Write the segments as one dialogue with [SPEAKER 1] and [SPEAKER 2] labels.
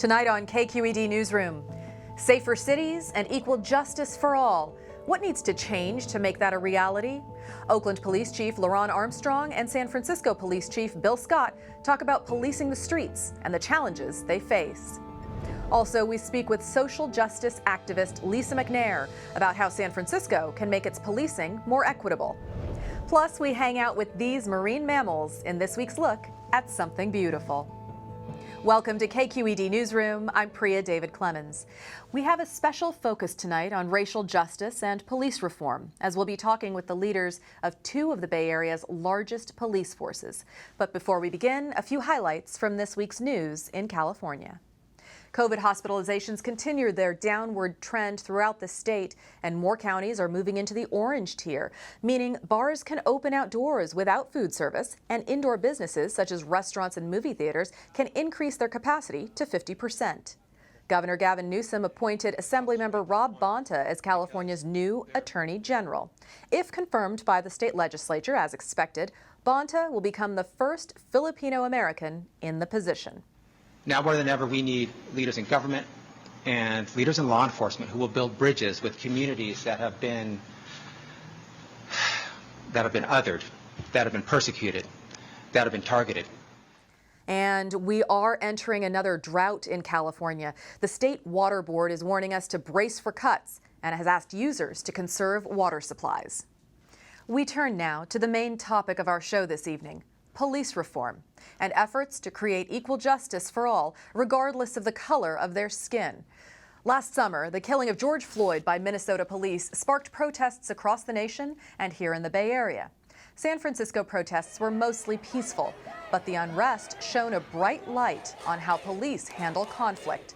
[SPEAKER 1] Tonight on KQED Newsroom, safer cities and equal justice for all. What needs to change to make that a reality? Oakland Police Chief LeRonne Armstrong and San Francisco Police Chief Bill Scott talk about policing the streets and the challenges they face. Also, we speak with social justice activist Lisa McNair about how San Francisco can make its policing more equitable. Plus, we hang out with these marine mammals in this week's look at something beautiful. Welcome to KQED Newsroom. I'm Priya David Clemens. We have a special focus tonight on racial justice and police reform, as we'll be talking with the leaders of two of the Bay Area's largest police forces. But before we begin, a few highlights from this week's news in California. COVID hospitalizations continue their downward trend throughout the state, and more counties are moving into the orange tier, meaning bars can open outdoors without food service, and indoor businesses such as restaurants and movie theaters can increase their capacity to 50%. Governor Gavin Newsom appointed Assemblymember Rob Bonta as California's new Attorney General. If confirmed by the state legislature as expected, Bonta will become the first Filipino American in the position.
[SPEAKER 2] Now more than ever, we need leaders in government and leaders in law enforcement who will build bridges with communities that have been othered, that have been persecuted, that have been targeted.
[SPEAKER 1] And we are entering another drought in California. The State Water Board is warning us to brace for cuts and has asked users to conserve water supplies. We turn now to the main topic of our show this evening: police reform and efforts to create equal justice for all, regardless of the color of their skin. Last summer, the killing of George Floyd by Minnesota police sparked protests across the nation and here in the Bay Area. San Francisco protests were mostly peaceful, but the unrest shone a bright light on how police handle conflict.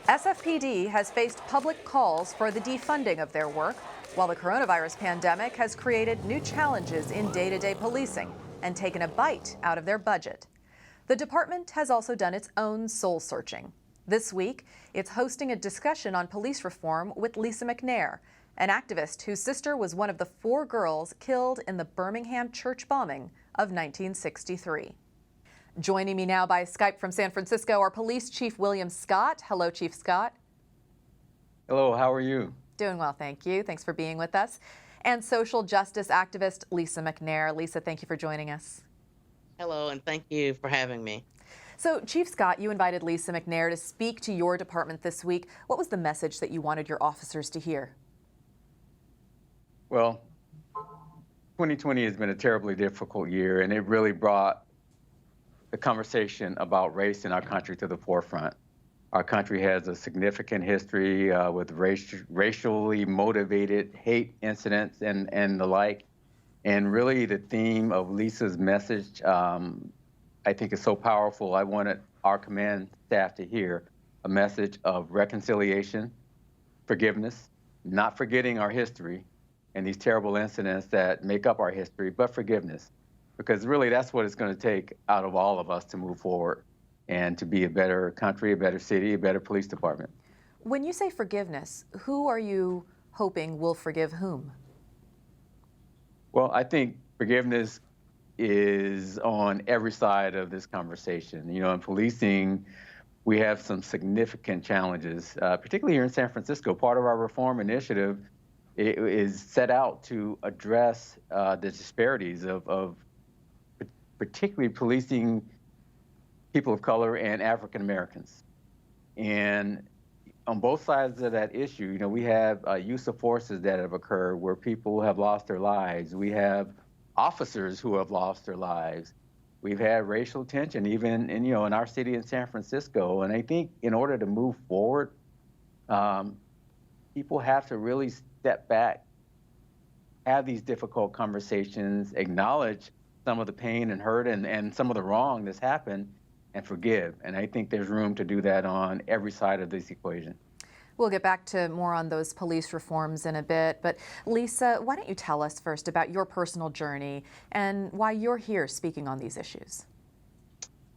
[SPEAKER 1] SFPD has faced public calls for the defunding of their work, while the coronavirus pandemic has created new challenges in day-to-day policing and taken a bite out of their budget. The department has also done its own soul searching. This week, it's hosting a discussion on police reform with Lisa McNair, an activist whose sister was one of the 4 girls killed in the Birmingham church bombing of 1963. Joining me now by Skype from San Francisco are Police Chief William Scott. Hello, Chief Scott.
[SPEAKER 3] Hello, how are you?
[SPEAKER 1] Doing well, thank you. Thanks for being with us. And social justice activist Lisa McNair. Lisa, thank you for joining us.
[SPEAKER 4] Hello, and thank you for having me.
[SPEAKER 1] So, Chief Scott, you invited Lisa McNair to speak to your department this week. What was the message that you wanted your officers to hear?
[SPEAKER 3] Well, 2020 has been a terribly difficult year, and it really brought the conversation about race in our country to the forefront. Our country has a significant history with racially motivated hate incidents and the like. And really the theme of Lisa's message, I think is so powerful. I wanted our command staff to hear a message of reconciliation, forgiveness, not forgetting our history and these terrible incidents that make up our history, but forgiveness. Because really that's what it's going to take out of all of us to move forward and to be a better country, a better city, a better police department.
[SPEAKER 1] When you say forgiveness, who are you hoping will forgive whom?
[SPEAKER 3] Well, I think forgiveness is on every side of this conversation. You know, in policing, we have some significant challenges, particularly here in San Francisco. Part of our reform initiative is set out to address the disparities of particularly policing people of color and African Americans. And on both sides of that issue, you know, we have use of forces that have occurred where people have lost their lives. We have officers who have lost their lives. We've had racial tension even in our city in San Francisco. And I think in order to move forward, people have to really step back, have these difficult conversations, acknowledge some of the pain and hurt and some of the wrong that's happened, and forgive. And I think there's room to do that on every side of this equation.
[SPEAKER 1] We'll get back to more on those police reforms in a bit, but Lisa, why don't you tell us first about your personal journey and why you're here speaking on these issues?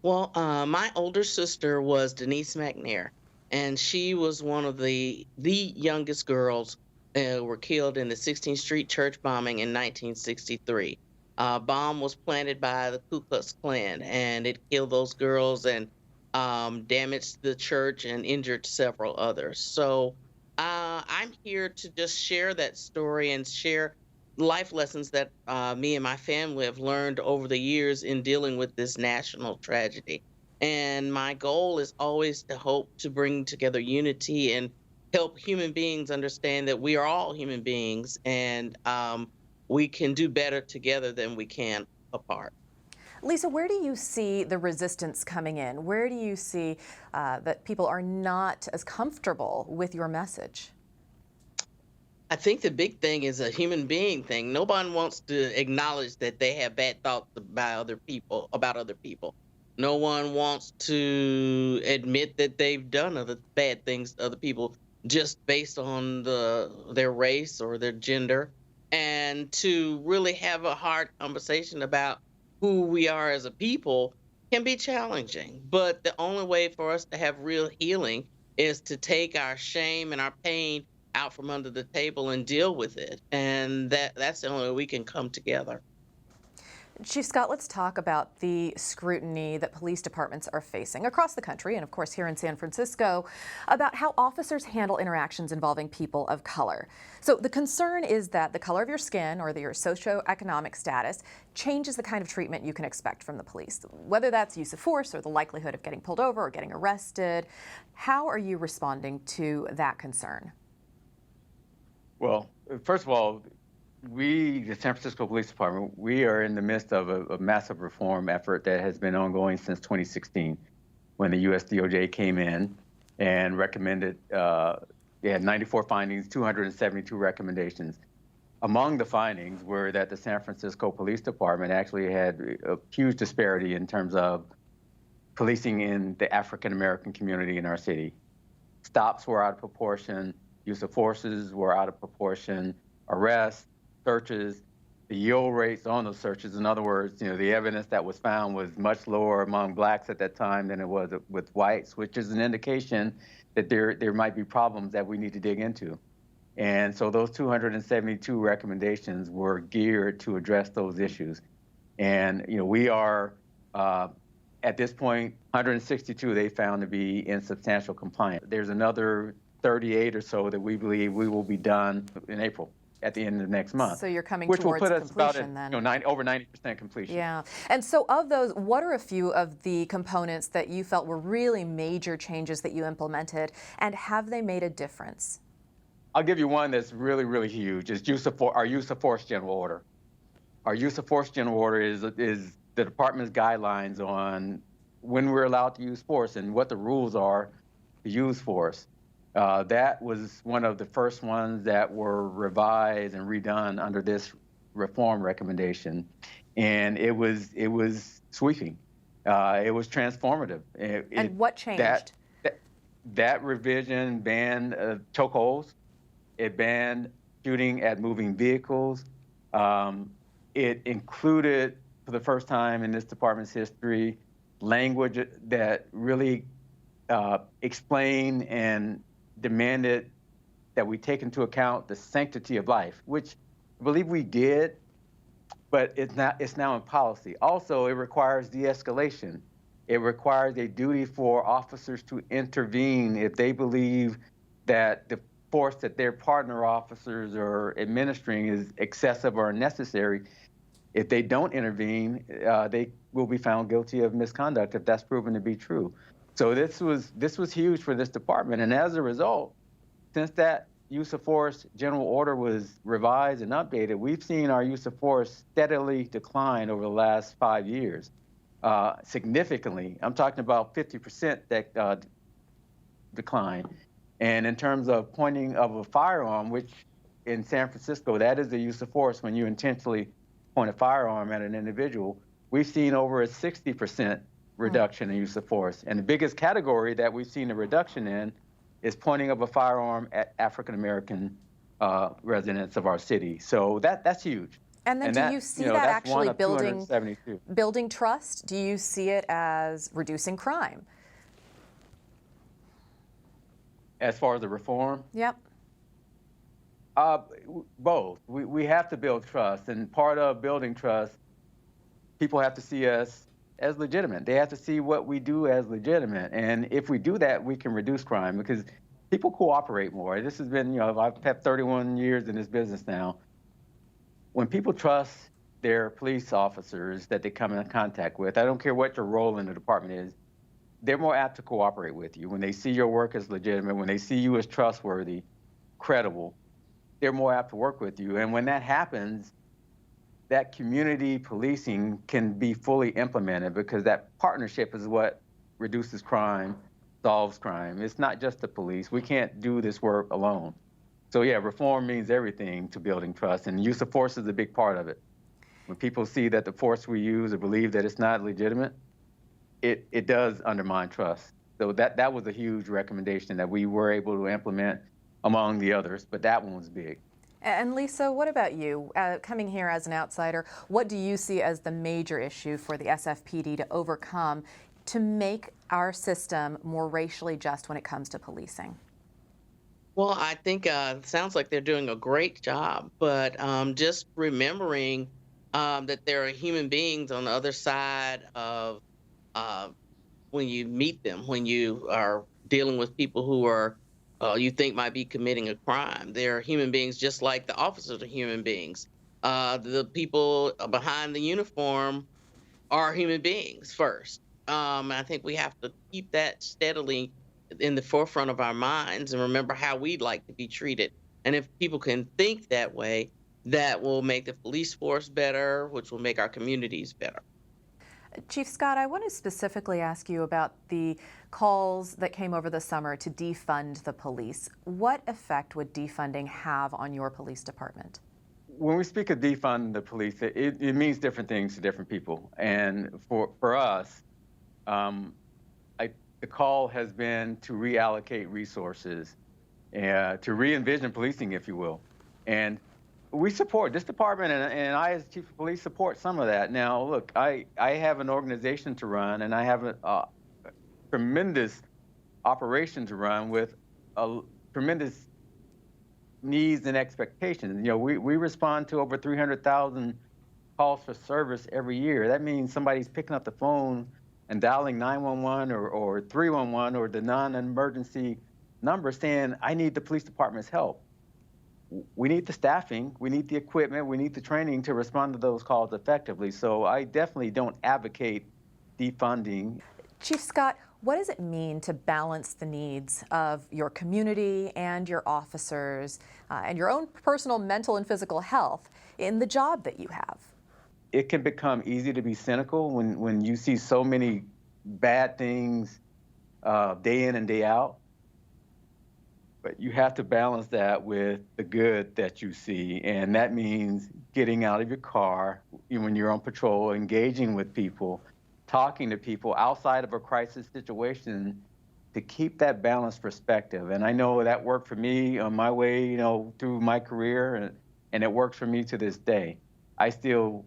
[SPEAKER 4] Well, my older sister was Denise McNair, and she was one of the youngest girls who were killed in the 16th Street church bombing in 1963. Bomb was planted by the Ku Klux Klan, and it killed those girls and damaged the church and injured several others. So I'm here to just share that story and share life lessons that me and my family have learned over the years in dealing with this national tragedy. And my goal is always to hope to bring together unity and help human beings understand that we are all human beings, and we can do better together than we can apart.
[SPEAKER 1] Lisa, where do you see the resistance coming in? Where do you see that people are not as comfortable with your message?
[SPEAKER 4] I think the big thing is a human being thing. No one wants to acknowledge that they have bad thoughts about other people. No one wants to admit that they've done other bad things to other people just based on their race or their gender. And to really have a hard conversation about who we are as a people can be challenging. But the only way for us to have real healing is to take our shame and our pain out from under the table and deal with it. And that's the only way we can come together.
[SPEAKER 1] Chief Scott, let's talk about the scrutiny that police departments are facing across the country and, of course, here in San Francisco about how officers handle interactions involving people of color. So the concern is that the color of your skin or your socioeconomic status changes the kind of treatment you can expect from the police, whether that's use of force or the likelihood of getting pulled over or getting arrested. How are you responding to that concern?
[SPEAKER 3] Well, first of all, the San Francisco Police Department, we are in the midst of a massive reform effort that has been ongoing since 2016, when the US DOJ came in and recommended, they had 94 findings, 272 recommendations. Among the findings were that the San Francisco Police Department actually had a huge disparity in terms of policing in the African American community in our city. Stops were out of proportion, use of forces were out of proportion, arrests, searches, the yield rates on those searches. In other words, the evidence that was found was much lower among blacks at that time than it was with whites, which is an indication that there might be problems that we need to dig into. And so those 272 recommendations were geared to address those issues. And we are, at this point, 162 they found to be in substantial compliance. There's another 38 or so that we believe we will be done in April, at the end of next month.
[SPEAKER 1] So you're coming
[SPEAKER 3] which
[SPEAKER 1] towards
[SPEAKER 3] will put us
[SPEAKER 1] completion
[SPEAKER 3] about
[SPEAKER 1] then.
[SPEAKER 3] Over 90% completion.
[SPEAKER 1] Yeah. And so of those, what are a few of the components that you felt were really major changes that you implemented, and have they made a difference?
[SPEAKER 3] I'll give you one that's really, really huge. Is our use of force general order. Our use of force general order is the department's guidelines on when we're allowed to use force and what the rules are to use force. That was one of the first ones that were revised and redone under this reform recommendation, and it was sweeping. It was transformative.
[SPEAKER 1] And what changed?
[SPEAKER 3] That revision banned chokeholds. It banned shooting at moving vehicles. It included, for the first time in this department's history, language that really explained and demanded that we take into account the sanctity of life, which I believe we did, but it's now in policy. Also, it requires de-escalation. It requires a duty for officers to intervene if they believe that the force that their partner officers are administering is excessive or unnecessary. If they don't intervene, they will be found guilty of misconduct if that's proven to be true. So this was huge for this department, and as a result, since that use of force general order was revised and updated, we've seen our use of force steadily decline over the last 5 years, significantly. I'm talking about 50% that decline. And in terms of pointing of a firearm, which in San Francisco, that is the use of force when you intentionally point a firearm at an individual, we've seen over a 60% reduction in use of force. And the biggest category that we've seen a reduction in is pointing of a firearm at African-American residents of our city. So that's huge.
[SPEAKER 1] And then do you see that actually building trust? Do you see it as reducing crime?
[SPEAKER 3] As far as the reform?
[SPEAKER 1] Yep.
[SPEAKER 3] Both. We have to build trust, and part of building trust, people have to see us as legitimate. They have to see what we do as legitimate. And if we do that, we can reduce crime because people cooperate more. This has been, I've had 31 years in this business now. When people trust their police officers that they come in contact with, I don't care what your role in the department is, they're more apt to cooperate with you. When they see your work as legitimate, when they see you as trustworthy, credible, they're more apt to work with you. And when that happens, that community policing can be fully implemented because that partnership is what reduces crime, solves crime. It's not just the police. We can't do this work alone. So yeah, reform means everything to building trust, and use of force is a big part of it. When people see that the force we use or believe that it's not legitimate, it does undermine trust. So that was a huge recommendation that we were able to implement among the others, but that one was big.
[SPEAKER 1] And Lisa, what about you? Coming here as an outsider, what do you see as the major issue for the SFPD to overcome to make our system more racially just when it comes to policing?
[SPEAKER 4] Well, I think it sounds like they're doing a great job, but just remembering that there are human beings on the other side of when you meet them, when you are dealing with people who are you think might be committing a crime. They're human beings just like the officers are human beings. The people behind the uniform are human beings first. I think we have to keep that steadily in the forefront of our minds and remember how we'd like to be treated. And if people can think that way, that will make the police force better, which will make our communities better.
[SPEAKER 1] Chief Scott, I want to specifically ask you about the calls that came over the summer to defund the police. What effect would defunding have on your police department?
[SPEAKER 3] When we speak of defund the police, it means different things to different people. And for us, the call has been to reallocate resources, to re-envision policing, if you will. And we support, this department and I as chief of police support some of that. Now, look, I have an organization to run and I have a tremendous operation to run with tremendous needs and expectations. We respond to over 300,000 calls for service every year. That means somebody's picking up the phone and dialing 911 or 311 or the non-emergency number saying, I need the police department's help. We need the staffing, we need the equipment, we need the training to respond to those calls effectively. So I definitely don't advocate defunding.
[SPEAKER 1] Chief Scott, what does it mean to balance the needs of your community and your officers and your own personal mental and physical health in the job that you have?
[SPEAKER 3] It can become easy to be cynical when you see so many bad things day in and day out. But you have to balance that with the good that you see. And that means getting out of your car when you're on patrol, engaging with people, talking to people outside of a crisis situation to keep that balanced perspective. And I know that worked for me on my way, through my career, and it works for me to this day. The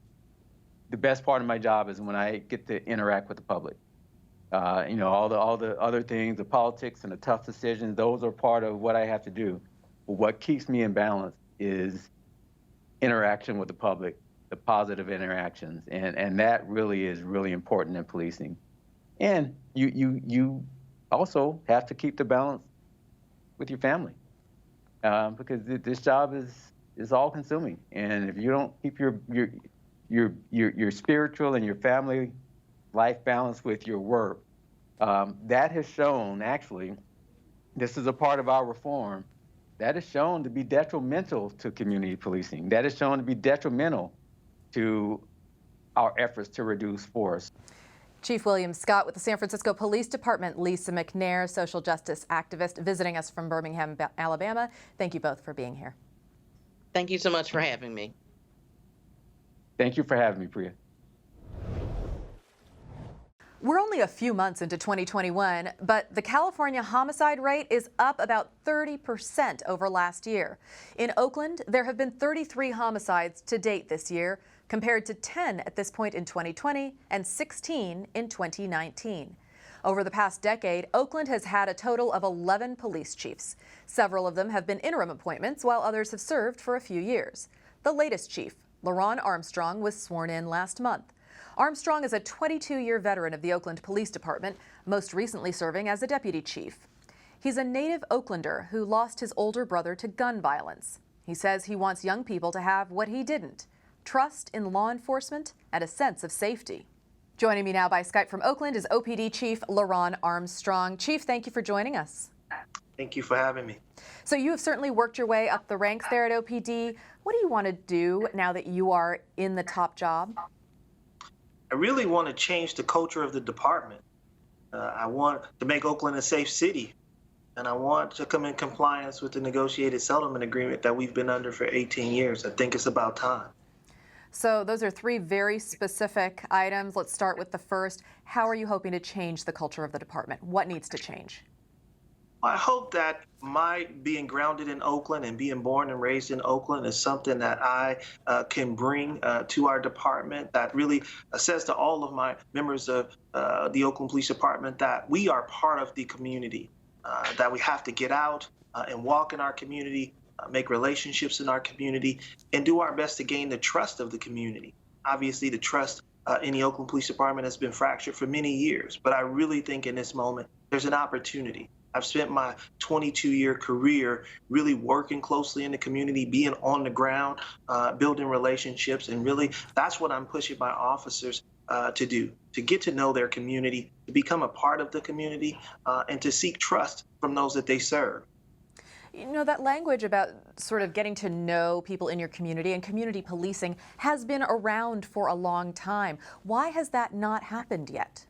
[SPEAKER 3] best part of my job is when I get to interact with the public. All the other things, the politics and the tough decisions, those are part of what I have to do. But what keeps me in balance is interaction with the public, the positive interactions, and that really is really important in policing. And you also have to keep the balance with your family because this job is all-consuming, and if you don't keep your spiritual and your family life balance with your work, that has shown, actually, this is a part of our reform, that is shown to be detrimental to community policing. That is shown to be detrimental to our efforts to reduce force.
[SPEAKER 1] Chief William Scott with the San Francisco Police Department, Lisa McNair, social justice activist, visiting us from Birmingham, Alabama. Thank you both for being here.
[SPEAKER 4] Thank you so much for having me.
[SPEAKER 3] Thank you for having me, Priya.
[SPEAKER 1] We're only a few months into 2021, but the California homicide rate is up about 30% over last year. In Oakland, there have been 33 homicides to date this year, compared to 10 at this point in 2020 and 16 in 2019. Over the past decade, Oakland has had a total of 11 police chiefs. Several of them have been interim appointments, while others have served for a few years. The latest chief, LeRonne Armstrong, was sworn in last month. Armstrong is a 22-year veteran of the Oakland Police Department, most recently serving as a deputy chief. He's a native Oaklander who lost his older brother to gun violence. He says he wants young people to have what he didn't: trust in law enforcement and a sense of safety. Joining me now by Skype from Oakland is OPD Chief LeRonne Armstrong. Chief, thank you for joining us.
[SPEAKER 5] Thank you for having me.
[SPEAKER 1] So you have certainly worked your way up the ranks there at OPD. What do you want to do now that you are in the top job?
[SPEAKER 5] I really want to change the culture of the department. I want to make Oakland a safe city, and I want to come in compliance with the negotiated settlement agreement that we've been under for 18 years. I think it's about time.
[SPEAKER 1] So those are three very specific items. Let's start with the first. How are you hoping to change the culture of the department? What needs to change?
[SPEAKER 5] I hope that my being grounded in Oakland and being born and raised in Oakland is something that I can bring to our department, that really says to all of my members of the Oakland Police Department that we are part of the community, that we have to get out and walk in our community, make relationships in our community, and do our best to gain the trust of the community. Obviously, the trust in the Oakland Police Department has been fractured for many years, but I really think in this moment there's an opportunity. I've spent my 22-year career really working closely in the community, being on the ground, building relationships, and really that's what I'm pushing my officers to do, to get to know their community, to become a part of the community, and to seek trust from those that they serve.
[SPEAKER 1] You know, that language about sort of getting to know people in your community and community policing has been around for a long time. Why has that not happened yet?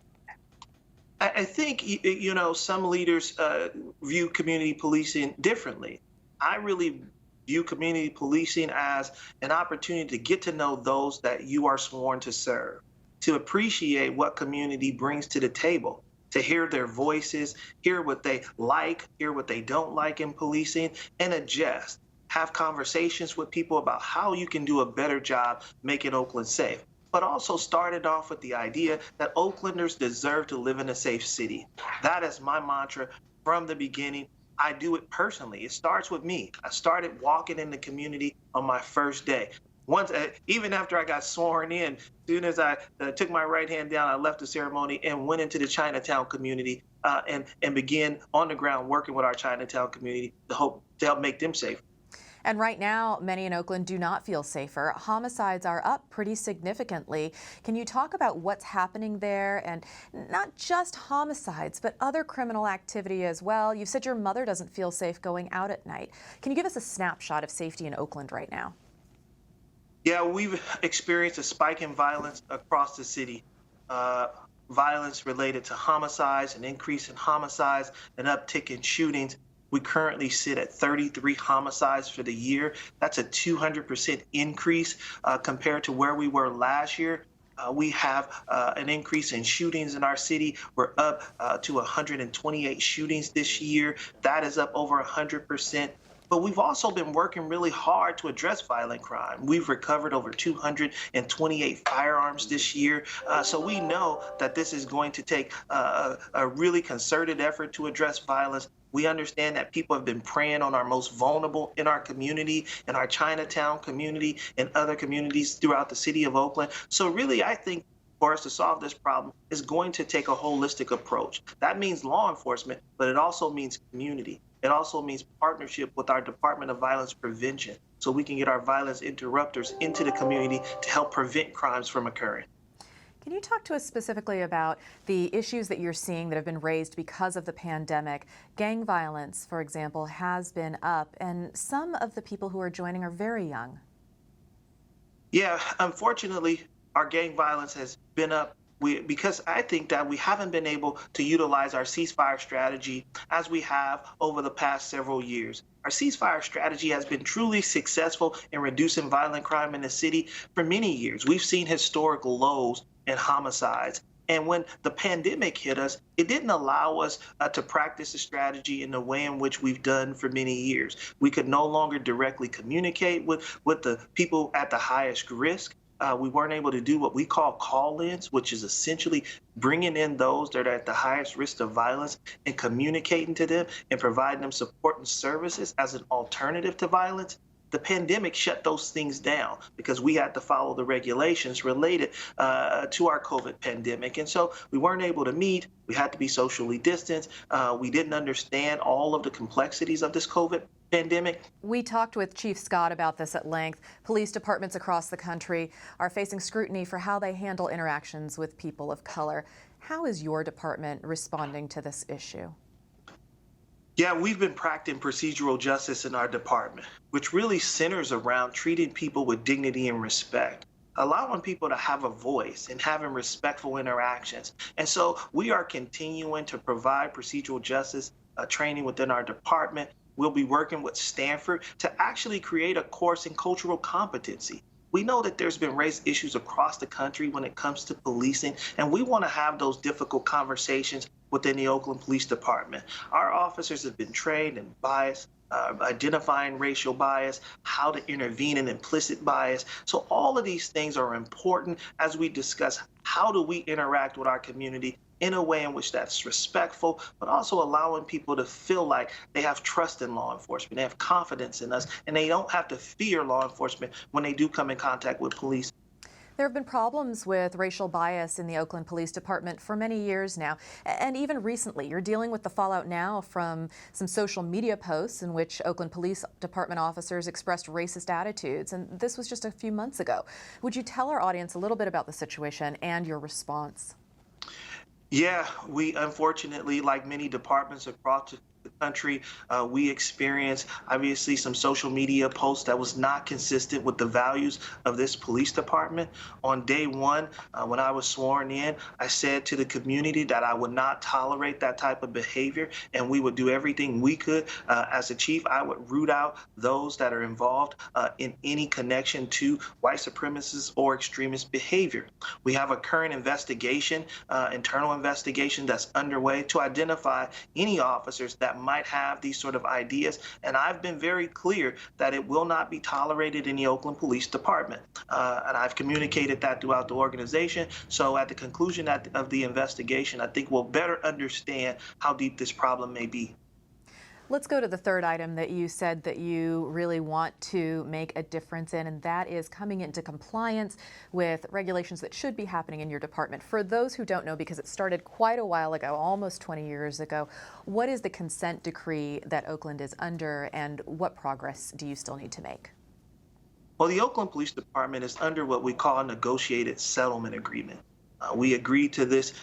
[SPEAKER 5] I think, you know, some leaders view community policing differently. I really view community policing as an opportunity to get to know those that you are sworn to serve, to appreciate what community brings to the table, to hear their voices, hear what they like, hear what they don't like in policing, and adjust. Have conversations with people about how you can do a better job making Oakland safe. But also started off with the idea that Oaklanders deserve to live in a safe city. That is my mantra from the beginning. I do it personally. It starts with me. I started walking in the community on my first day. Once, even after I got sworn in, as soon as I took my right hand down, I left the ceremony and went into the Chinatown community and began on the ground working with our Chinatown community to help make them safe.
[SPEAKER 1] And right now, many in Oakland do not feel safer. Homicides are up pretty significantly. Can you talk about what's happening there, and not just homicides, but other criminal activity as well? You said your mother doesn't feel safe going out at night. Can you give us a snapshot of safety in Oakland right now?
[SPEAKER 5] Yeah, we've experienced a spike in violence across the city. Violence related to homicides, an increase in homicides, an uptick in shootings. We currently sit at 33 homicides for the year. That's a 200% increase compared to where we were last year. We have an increase in shootings in our city. We're up to 128 shootings this year. That is up over 100%. But we've also been working really hard to address violent crime. We've recovered over 228 firearms this year. So we know that this is going to take a really concerted effort to address violence. We understand that people have been preying on our most vulnerable in our community, in our Chinatown community, and other communities throughout the city of Oakland. So really, I think for us to solve this problem is going to take a holistic approach. That means law enforcement, but it also means community. It also means partnership with our Department of Violence Prevention, so we can get our violence interrupters into the community to help prevent crimes from occurring.
[SPEAKER 1] Can you talk to us specifically about the issues that you're seeing that have been raised because of the pandemic? Gang violence, for example, has been up, and some of the people who are joining are very young.
[SPEAKER 5] Yeah, unfortunately, our gang violence has been up because I think that we haven't been able to utilize our ceasefire strategy as we have over the past several years. Our ceasefire strategy has been truly successful in reducing violent crime in the city for many years. We've seen historical lows in homicides. And when the pandemic hit us, it didn't allow us to practice the strategy in the way in which we've done for many years. We could no longer directly communicate with the people at the highest risk. We weren't able to do what we call call-ins, which is essentially bringing in those that are at the highest risk of violence and communicating to them and providing them support and services as an alternative to violence. the pandemic shut those things down because we had to follow the regulations related to our COVID pandemic. And so we weren't able to meet. We had to be socially distanced. We didn't understand all of the complexities of this COVID pandemic.
[SPEAKER 1] We talked with Chief Scott about this at length. Police departments across the country are facing scrutiny for how they handle interactions with people of color. How is your department responding to this issue?
[SPEAKER 5] Yeah, we've been practicing procedural justice in our department, which really centers around treating people with dignity and respect, allowing people to have a voice and having respectful interactions. And so we are continuing to provide procedural justice training within our department. We'll be working with Stanford to actually create a course in cultural competency. We know that there's been race issues across the country when it comes to policing, and we want to have those difficult conversations within the Oakland Police Department. Our officers have been trained in bias, identifying racial bias, how to intervene in implicit bias. So all of these things are important as we discuss how do we interact with our community in a way in which that's respectful, but also allowing people to feel like they have trust in law enforcement, they have confidence in us, and they don't have to fear law enforcement when they do come in contact with police.
[SPEAKER 1] There have been problems with racial bias in the Oakland Police Department for many years now, and even recently. You're dealing with the fallout now from some social media posts in which Oakland Police Department officers expressed racist attitudes, and this was just a few months ago. Would you tell our audience a little bit about the situation and your response?
[SPEAKER 5] Yeah, we unfortunately, like many departments across the country, we experienced obviously some social media posts that was not consistent with the values of this police department. On day one, when I was sworn in, I said to the community that I would not tolerate that type of behavior, and we would do everything we could. As a chief, I would root out those that are involved in any connection to white supremacist or extremist behavior. We have a current investigation, internal investigation that's underway to identify any officers that might have these sort of ideas. And I've been very clear that it will not be tolerated in the Oakland Police Department. And I've communicated that throughout the organization. So at the conclusion of the investigation, I think we'll better understand how deep this problem may be.
[SPEAKER 1] Let's go to the third item that you said that you really want to make a difference in, and that is coming into compliance with regulations that should be happening in your department. For those who don't know, because it started quite a while ago, almost 20 years ago, what is the consent decree that Oakland is under, and what progress do you still need to make?
[SPEAKER 5] Well, the Oakland Police Department is under what we call a negotiated settlement agreement. We agreed to this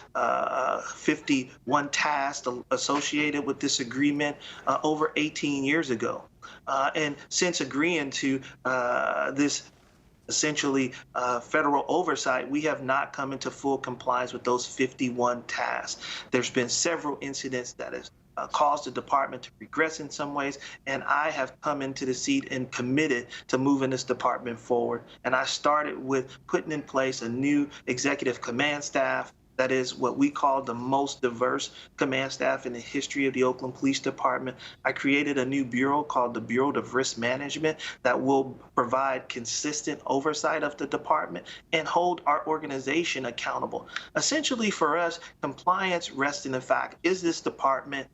[SPEAKER 5] 51 tasks associated with this agreement over 18 years ago. And since agreeing to this essentially federal oversight, we have not come into full compliance with those 51 tasks. There's been several incidents that have caused the department to regress in some ways, and I have come into the seat and committed to moving this department forward. And I started with putting in place a new executive command staff that is what we call the most diverse command staff in the history of the Oakland Police Department. I created a new bureau called the Bureau of Risk Management that will provide consistent oversight of the department and hold our organization accountable. Essentially for us, compliance rests in the fact, is this department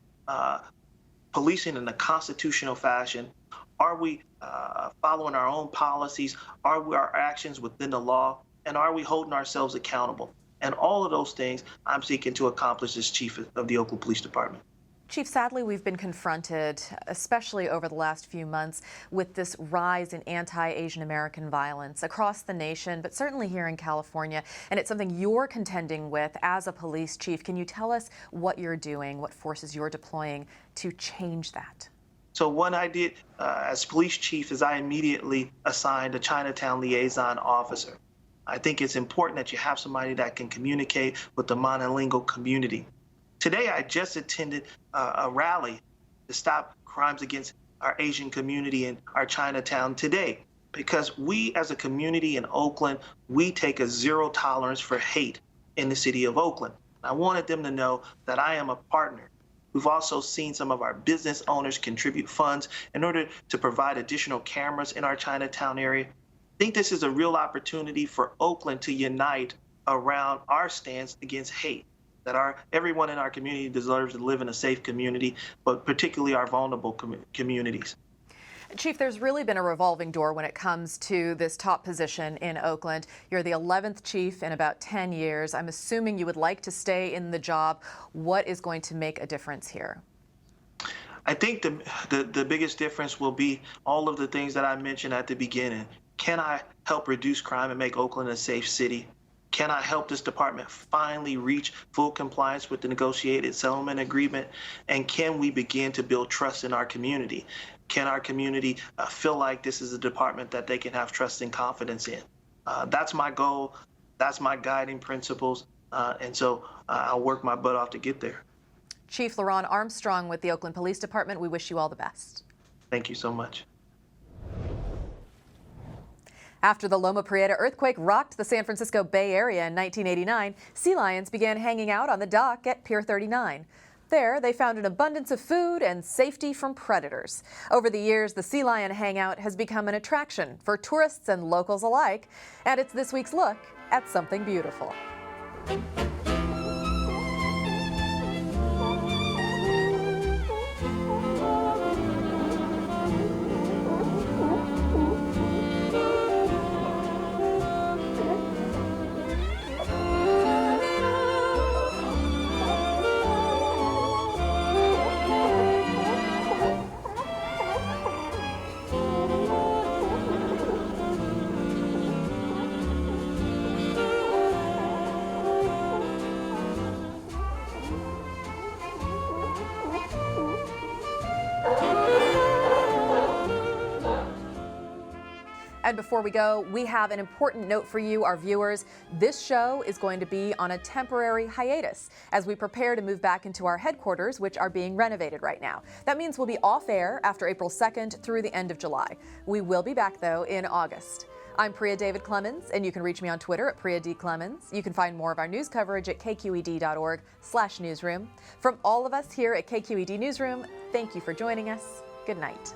[SPEAKER 5] policing in a constitutional fashion? Are we following our own policies? Are our actions within the law? And are we holding ourselves accountable? And all of those things I'm seeking to accomplish as chief of the Oakland Police Department.
[SPEAKER 1] Chief, sadly, we've been confronted, especially over the last few months, with this rise in anti-Asian American violence across the nation, but certainly here in California. And it's something you're contending with as a police chief. Can you tell us what you're doing, what forces you're deploying to change that?
[SPEAKER 5] So what I did as police chief is I immediately assigned a Chinatown liaison officer. I think it's important that you have somebody that can communicate with the monolingual community. Today, I just attended a rally to stop crimes against our Asian community in our Chinatown today, because we as a community in Oakland, we take a zero tolerance for hate in the city of Oakland. I wanted them to know that I am a partner. We've also seen some of our business owners contribute funds in order to provide additional cameras in our Chinatown area. I think this is a real opportunity for Oakland to unite around our stance against hate. That everyone in our community deserves to live in a safe community, but particularly our vulnerable communities.
[SPEAKER 1] Chief, there's really been a revolving door when it comes to this top position in Oakland. You're the 11th chief in about 10 years. I'm assuming you would like to stay in the job. What is going to make a difference here?
[SPEAKER 5] I think the biggest difference will be all of the things that I mentioned at the beginning. Can I help reduce crime and make Oakland a safe city? Can I help this department finally reach full compliance with the negotiated settlement agreement? And can we begin to build trust in our community? Can our community feel like this is a department that they can have trust and confidence in? That's my goal. That's my guiding principles. And so I'll work my butt off to get there.
[SPEAKER 1] Chief LeRonne Armstrong with the Oakland Police Department, we wish you all the best.
[SPEAKER 5] Thank you so much.
[SPEAKER 1] After the Loma Prieta earthquake rocked the San Francisco Bay Area in 1989, sea lions began hanging out on the dock at Pier 39. There, they found an abundance of food and safety from predators. Over the years, the sea lion hangout has become an attraction for tourists and locals alike, and it's this week's look at something beautiful. And before we go, we have an important note for you, our viewers. This show is going to be on a temporary hiatus as we prepare to move back into our headquarters, which are being renovated right now. That means we'll be off air after April 2nd through the end of July. We will be back, though, in August. I'm Priya David Clemens, and you can reach me on Twitter at Priya D. Clemens. You can find more of our news coverage at kqed.org/newsroom. From all of us here at KQED Newsroom, thank you for joining us. Good night.